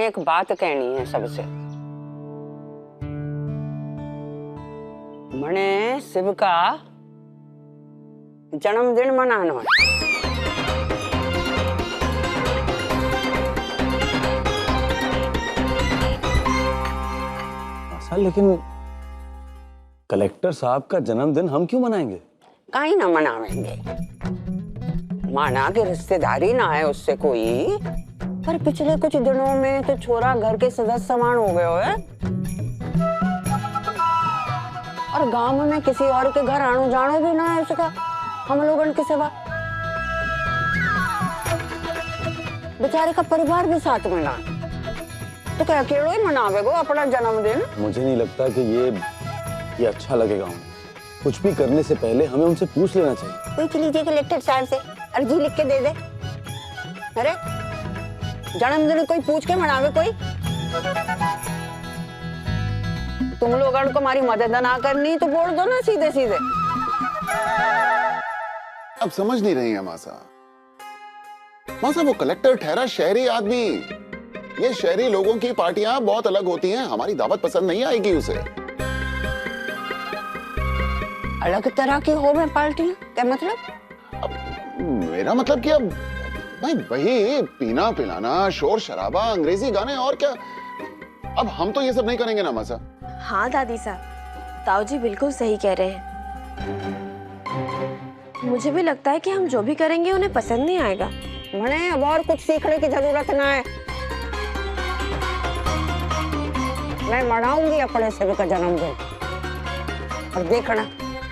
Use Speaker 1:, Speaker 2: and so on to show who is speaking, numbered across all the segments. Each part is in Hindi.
Speaker 1: मैंने एक बात कहनी है सबसे। मने शिव का जन्मदिन मनाना है।
Speaker 2: लेकिन कलेक्टर साहब का जन्मदिन हम क्यों मनाएंगे?
Speaker 1: काहे ना मनावेंगे, माना कि रिश्तेदारी ना है उससे कोई, पर पिछले कुछ दिनों में तो छोरा घर के सदस्य समान हो गए है और गांव में किसी और के घर आनो जानो भी ना है उसका हम लोगन के सिवा। बेचारे का परिवार भी साथ में ना, तो क्या अकेले ही मनावेगो अपना जन्मदिन?
Speaker 2: मुझे नहीं लगता कि ये अच्छा लगेगा। हमें कुछ भी करने से पहले हमें उनसे पूछ लेना चाहिए।
Speaker 1: पूछ लीजिए कलेक्टर साहब से, अर्जी लिख के दे दे। अरे जन्मदिन कोई पूछ के मनावे कोई? तुम लोगों को हमारी मदद ना करनी तो बोल दो ना सीधे सीधे।
Speaker 3: अब समझ नहीं रही है मासा। मासा वो कलेक्टर ठहरा शहरी आदमी, ये शहरी लोगों की पार्टियां बहुत अलग होती हैं, हमारी दावत पसंद नहीं आएगी उसे।
Speaker 1: अलग तरह की हो में पार्टियां क्या मतलब?
Speaker 3: अब मेरा मतलब कि अब भाई वही पीना पिलाना, शोर शराबा, अंग्रेजी गाने और क्या। अब हम तो ये सब नहीं करेंगे ना मासा।
Speaker 4: हाँ दादी साहब, ताऊ जी बिल्कुल सही कह रहे हैं। मुझे भी लगता है कि हम जो भी करेंगे उन्हें पसंद नहीं आएगा।
Speaker 1: मैंने अब और कुछ सीखने की जरूरत ना है। मैं मनाऊंगी अपने शिव का जन्मदिन और देखना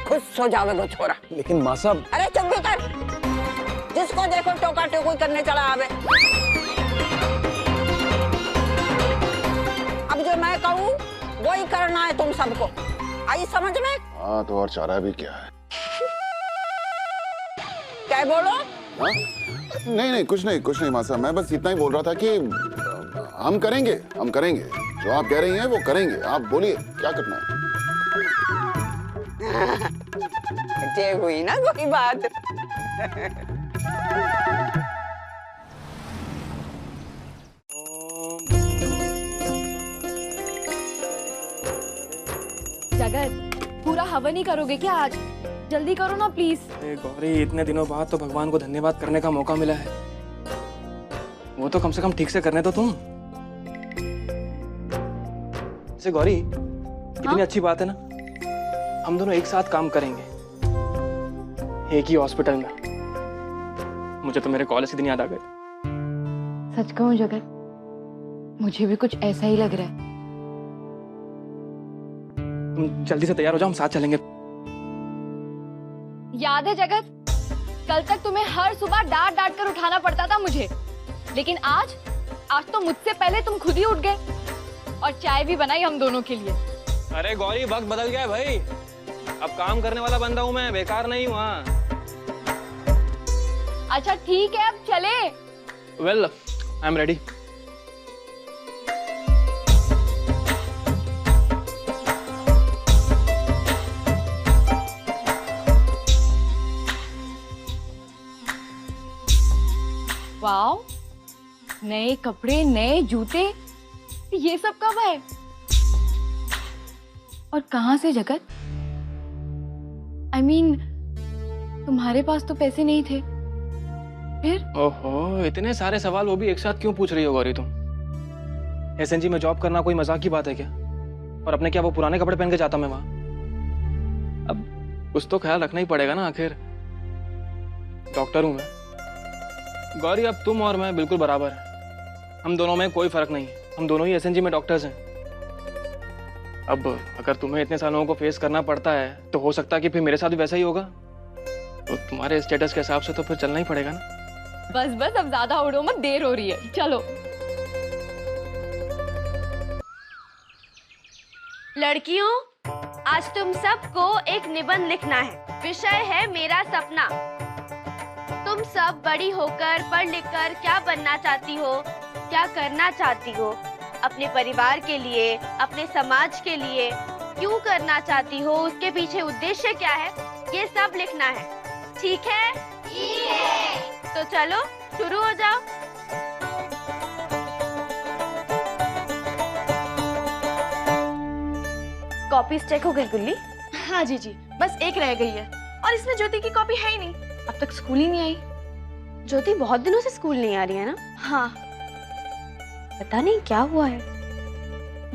Speaker 1: खुश हो जावेगा छोरा।
Speaker 2: लेकिन माँ साहब।
Speaker 1: अरे चुप भी कर, जिसको देखो टोका टोकी करने चला आवे। अब जो मैं कहूँ वो ही करना है तुम सबको, आई समझ में?
Speaker 3: हाँ तो और चारा भी क्या है?
Speaker 1: क्या बोलो?
Speaker 3: हाँ? नहीं कुछ नहीं मासा, मैं बस इतना ही बोल रहा था कि हम करेंगे जो आप कह रही हैं वो करेंगे। आप बोलिए क्या करना है।
Speaker 1: ये हुई ना कोई बात।
Speaker 5: जगत, पूरा हवन ही करोगे क्या आज? जल्दी करो ना प्लीज।
Speaker 6: गौरी, इतने दिनों बाद तो भगवान को धन्यवाद करने का मौका मिला है, वो तो कम से कम ठीक से करने दो तुम। से गौरी, कितनी अच्छी बात है ना, हम दोनों एक साथ काम करेंगे एक ही हॉस्पिटल में। मुझे तो मेरे कॉलेज के दिन याद आ गए।
Speaker 5: सच कहूं जगत, मुझे भी कुछ ऐसा ही लग रहा है।
Speaker 6: तुम जल्दी से तैयार हो जाओ, हम साथ चलेंगे।
Speaker 5: याद है जगत, कल तक तुम्हें हर सुबह डांट डांट कर उठाना पड़ता था मुझे, लेकिन आज तो मुझसे पहले तुम खुद ही उठ गए और चाय भी बनाई हम दोनों के लिए।
Speaker 6: अरे गौरी, वक्त बदल गया है भाई, अब काम करने वाला बंदा हूँ मैं, बेकार नहीं हुआ।
Speaker 5: अच्छा ठीक है, अब चले।
Speaker 6: Well, I am ready.
Speaker 5: Wow, नए कपड़े, नए जूते, ये सब कब है और कहां से जगत? I mean, तुम्हारे पास तो पैसे नहीं थे फिर?
Speaker 6: ओहो, इतने सारे सवाल वो भी एक साथ क्यों पूछ रही हो गौरी तुम? एसएनजी में जॉब करना कोई मजाक की बात है क्या? और अपने क्या वो पुराने कपड़े पहन के जाता मैं वहां? अब कुछ तो ख्याल रखना ही पड़ेगा ना, आखिर डॉक्टर हूं मैं। गौरी, अब तुम और मैं बिल्कुल बराबर हैं, हम दोनों में कोई फर्क नहीं है, हम दोनों ही एसएनजी में डॉक्टर्स हैं। अब अगर तुम्हें इतने सालों को फेस करना पड़ता है तो हो सकता है कि फिर मेरे साथ भी वैसा ही होगा, तो तुम्हारे स्टेटस के हिसाब से तो फिर चलना ही पड़ेगा ना।
Speaker 5: बस अब ज्यादा उड़ो मत, देर हो रही है, चलो।
Speaker 4: लड़कियों, आज तुम सबको एक निबंध लिखना है। विषय है मेरा सपना। तुम सब बड़ी होकर पढ़ लिख कर क्या बनना चाहती हो, क्या करना चाहती हो, अपने परिवार के लिए, अपने समाज के लिए क्यों करना चाहती हो, उसके पीछे उद्देश्य क्या है, ये सब लिखना है। ठीक है? ठीक है। तो चलो शुरू हो जाओ। कॉपीज चेक हो गई गुल्ली?
Speaker 5: हाँ जी जी, बस एक रह गई है और इसमें ज्योति की कॉपी है ही नहीं, अब तक स्कूल ही नहीं आई।
Speaker 4: ज्योति बहुत दिनों से स्कूल नहीं आ रही है ना?
Speaker 5: हाँ।
Speaker 4: पता नहीं क्या हुआ है।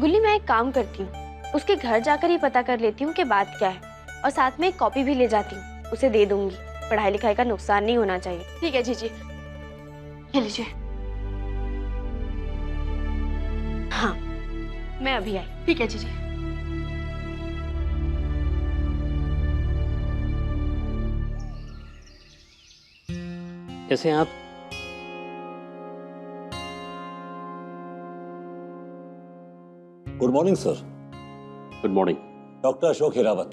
Speaker 4: गुल्ली मैं एक काम करती हूँ, उसके घर जाकर ही पता कर लेती हूँ कि बात क्या है, और साथ में एक कॉपी भी ले जाती हूँ, उसे दे दूंगी। पढ़ाई लिखाई का नुकसान नहीं होना चाहिए।
Speaker 5: ठीक है जीजी, ये लीजिए।
Speaker 4: हाँ, मैं अभी आई।
Speaker 5: ठीक है जीजी।
Speaker 7: कैसे हैं आप?
Speaker 8: Good morning sir.
Speaker 7: Good morning.
Speaker 8: Doctor Ashok Hirawat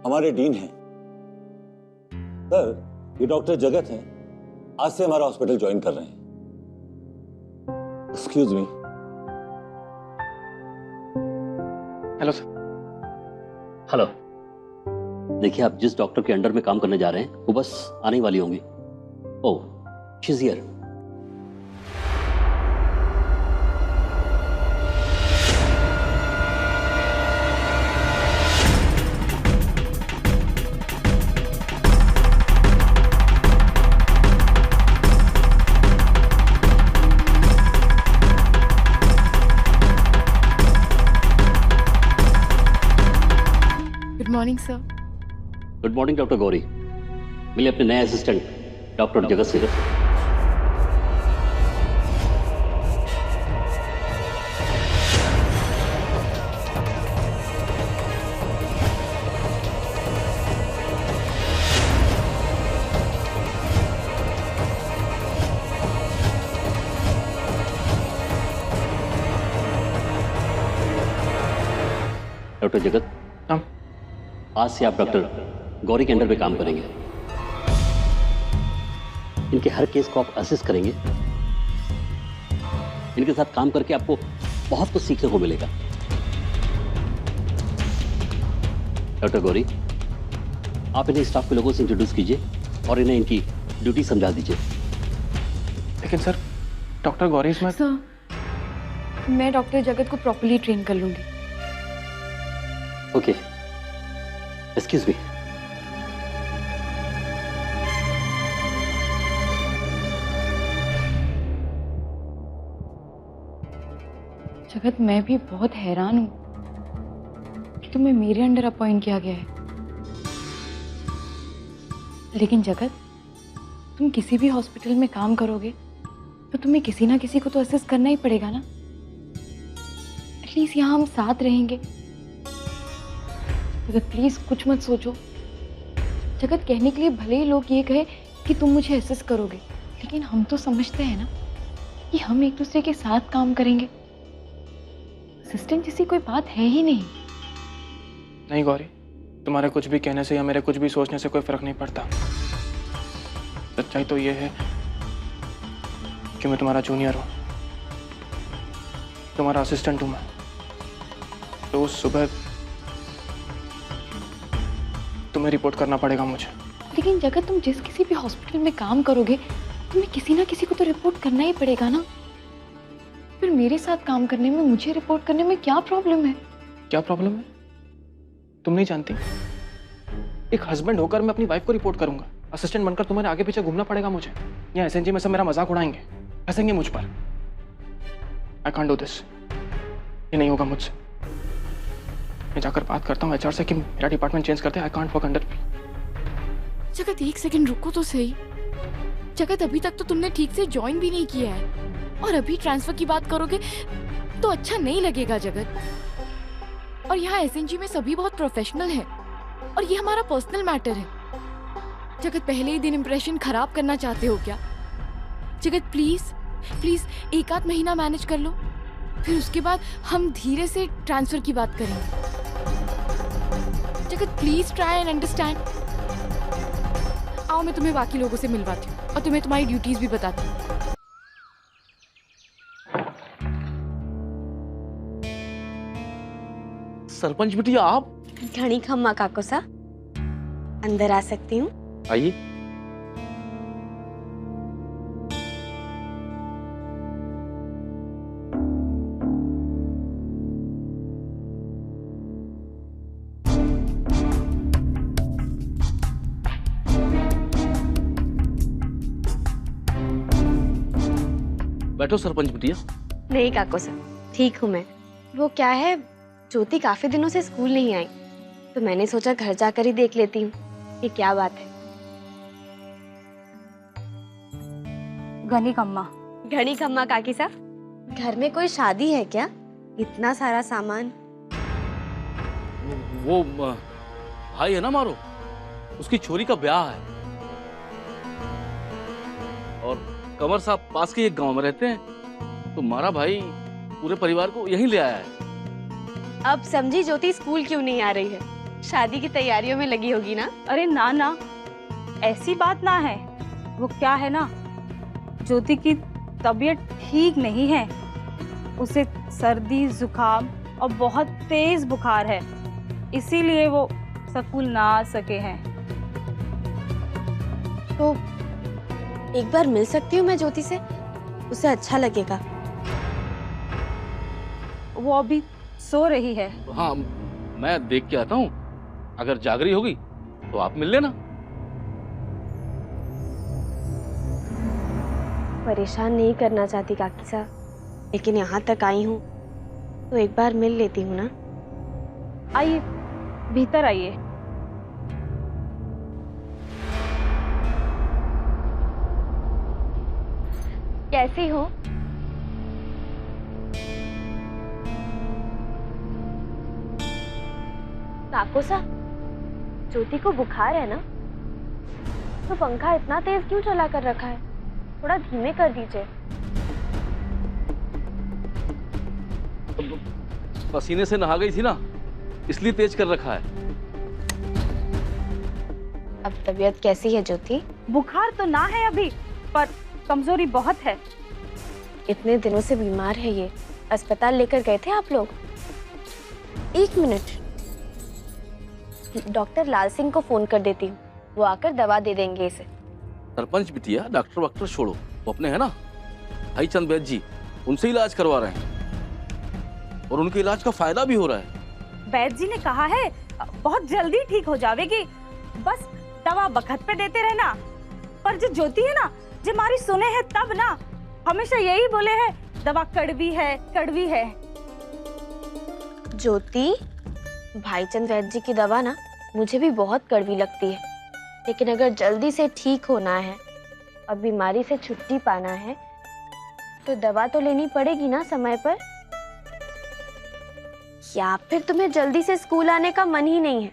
Speaker 8: हमारे डीन हैं। सर, ये डॉक्टर जगत हैं, आज से हमारा हॉस्पिटल ज्वाइन कर रहे हैं। Excuse me.
Speaker 6: Hello sir.
Speaker 7: Hello. देखिए, आप जिस डॉक्टर के अंडर में काम करने जा रहे हैं वो बस आने ही वाली होंगी। Oh, she is here.
Speaker 5: Good morning sir.
Speaker 7: Good morning doctor Gauri. मिले अपने नए असिस्टेंट डॉक्टर जगत से। डॉक्टर जगत,
Speaker 6: हाँ।
Speaker 7: आज से आप डॉक्टर गौरी के अंडर में काम करेंगे। इनके हर केस को आप असिस्ट करेंगे। इनके साथ काम करके आपको बहुत कुछ सीखने को मिलेगा। डॉक्टर गौरी, आप इन्हें स्टाफ के लोगों से इंट्रोड्यूस कीजिए और इन्हें इनकी ड्यूटी समझा दीजिए।
Speaker 6: लेकिन सर, डॉक्टर गौरी इसमें।
Speaker 5: सर, मैं डॉक्टर जगत को प्रॉपर्ली ट्रेन कर लूंगी।
Speaker 7: Okay, excuse me.
Speaker 5: जगत, मैं भी बहुत हैरान हूँ कि तुम्हें मेरे अंडर अपॉइंट किया गया है। लेकिन जगत, तुम किसी भी हॉस्पिटल में काम करोगे तो तुम्हें किसी ना किसी को तो असिस्ट करना ही पड़ेगा ना। एटलीस्ट यहाँ हम साथ रहेंगे। जगत प्लीज कुछ मत सोचो। जगत, कहने के लिए भले ही लोग ये कहे कि तुम मुझे असिस्ट करोगे, लेकिन हम तो समझते हैं ना कि हम एक दूसरे के साथ काम करेंगे। असिस्टेंट जैसी कोई बात है ही नहीं।
Speaker 6: नहीं गौरी, तुम्हारे कुछ भी कहने से या मेरे कुछ भी सोचने से कोई फर्क नहीं पड़ता। सच्चाई तो ये है कि मैं तुम्हारा जूनियर हूँ, तुम्हारा असिस्टेंट हूँ मैं। रोज सुबह तुम्हें रिपोर्ट करना पड़ेगा मुझे।
Speaker 5: लेकिन जगत, तुम जिस किसी भी हॉस्पिटल में काम करोगे तुम्हें किसी ना किसी को तो रिपोर्ट करना ही पड़ेगा ना। फिर मेरे साथ काम करने में, मुझे रिपोर्ट करने में क्या प्रॉब्लम है?
Speaker 6: क्या प्रॉब्लम है? तुम नहीं जानती, एक हस्बैंड होकर मैं अपनी वाइफ को रिपोर्ट करूंगा, असिस्टेंट बनकर तुम्हारे आगे पीछे घूमना पड़ेगा मुझे। या एसएनजी में सब मेरा मजाक उड़ाएंगे, हंसेंगे मुझ पर। I can't do this. ये नहीं होगा मुझसे। मैं जाकर बात करता हूँ एचआर से कि मेरा डिपार्टमेंट चेंज करते हैं। आई कांट वर्क अंडर मी।
Speaker 5: जगत, एक सेकंड रुको तो सही। जगत, अभी तक तो तुमने ठीक से ज्वाइन भी नहीं किया है और अभी ट्रांसफर की बात करोगे तो अच्छा नहीं लगेगा जगत। और यहाँ एसएनजी में सभी बहुत प्रोफेशनल है और ये हमारा पर्सनल मैटर है। जगत, पहले ही दिन इंप्रेशन खराब करना चाहते हो क्या? जगत प्लीज प्लीज एक आध महीना मैनेज कर लो, फिर उसके बाद हम धीरे से ट्रांसफर की बात करेंगे। जगत प्लीज ट्राई एंड अंडरस्टैंड। आओ, मैं तुम्हें बाकी लोगों से मिलवाती हूँ और तुम्हें तुम्हारी ड्यूटीज भी बताती हूँ।
Speaker 9: सरपंच बिटिया, आप
Speaker 4: घणी खम्मा काको सा, अंदर आ सकती हूँ?
Speaker 9: आइए। बैठो सरपंच बिटिया।
Speaker 4: नहीं काको सर, ठीक हूँ मैं। वो क्या है, ज्योति काफी दिनों से स्कूल नहीं आई, तो मैंने सोचा घर जाकर ही देख लेती हूँ कि क्या बात है।
Speaker 10: घनी कम्मा।
Speaker 4: घड़ी खम्मा काकी साहब, घर में कोई शादी है क्या? इतना सारा सामान।
Speaker 9: वो भाई है ना मारो, उसकी छोरी का ब्याह है। और कंवर साहब पास के एक गांव में रहते हैं, तो मारा भाई पूरे परिवार को यहीं ले आया है।
Speaker 4: अब समझी ज्योति स्कूल क्यों नहीं आ रही है, शादी की तैयारियों में लगी होगी ना।
Speaker 10: अरे ना ना, ऐसी बात ना है। वो क्या है ना, ज्योति की तबीयत ठीक नहीं है, उसे सर्दी जुकाम और बहुत तेज बुखार है, इसीलिए वो स्कूल ना आ सके हैं।
Speaker 4: तो एक बार मिल सकती हूँ मैं ज्योति से, उसे अच्छा लगेगा।
Speaker 10: वो अभी सो रही है।
Speaker 9: हाँ, मैं देख के आता हूँ, अगर जाग रही होगी तो आप मिल लेना।
Speaker 4: परेशान नहीं करना चाहती काकी साहब, लेकिन यहाँ तक आई हूँ तो एक बार मिल लेती हूँ ना।
Speaker 10: आइए, भीतर आइए।
Speaker 4: कैसी हो? काको साहब, ज्योति को बुखार है ना, तो पंखा इतना तेज क्यों चला कर रखा है? थोड़ा धीमे कर दीजिए।
Speaker 9: पसीने से नहा गई थी ना, इसलिए तेज कर रखा है।
Speaker 4: अब तबीयत कैसी है ज्योति?
Speaker 10: बुखार तो ना है अभी, पर कमजोरी बहुत है।
Speaker 4: इतने दिनों से बीमार है ये, अस्पताल लेकर गए थे आप लोग? एक मिनट, डॉक्टर लाल सिंह को फोन कर देती हूँ, वो आकर दवा दे देंगे इसे।
Speaker 9: सरपंच बिटिया, डॉक्टर वॉक्टर छोड़ो, वो अपने है ना भाई चंद वैद्य जी, उनसे इलाज करवा रहे हैं और उनके इलाज का फायदा भी हो रहा है।
Speaker 10: वैद्य जी ने कहा है बहुत जल्दी ठीक हो जाएगी, बस दवा बखत पे देते रहना। पर जो ज्योति है ना, जो हमारी सुने है तब ना, हमेशा यही बोले है दवा कड़वी है, कड़वी है।
Speaker 4: ज्योति, भाईचंद वैद्य जी की दवा ना मुझे भी बहुत कड़वी लगती है, लेकिन अगर जल्दी से ठीक होना है और बीमारी से छुट्टी पाना है तो दवा तो लेनी पड़ेगी ना समय पर। या फिर तुम्हें जल्दी से स्कूल आने का मन ही नहीं है?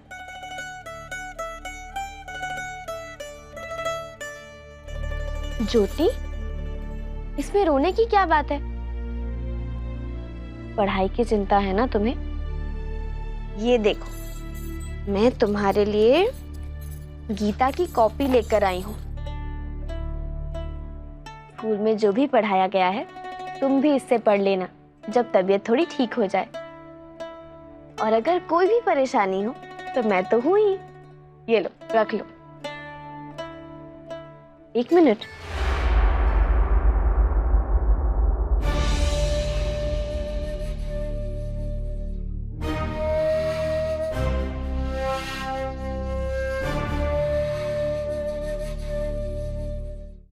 Speaker 4: ज्योति, इसमें रोने की क्या बात है? पढ़ाई की चिंता है ना तुम्हें? ये देखो, मैं तुम्हारे लिए गीता की कॉपी लेकर आई हूँ। स्कूल में जो भी पढ़ाया गया है तुम भी इससे पढ़ लेना जब तबीयत थोड़ी ठीक हो जाए। और अगर कोई भी परेशानी हो तो मैं तो हूं ही। ये लो, रख लो। एक मिनट,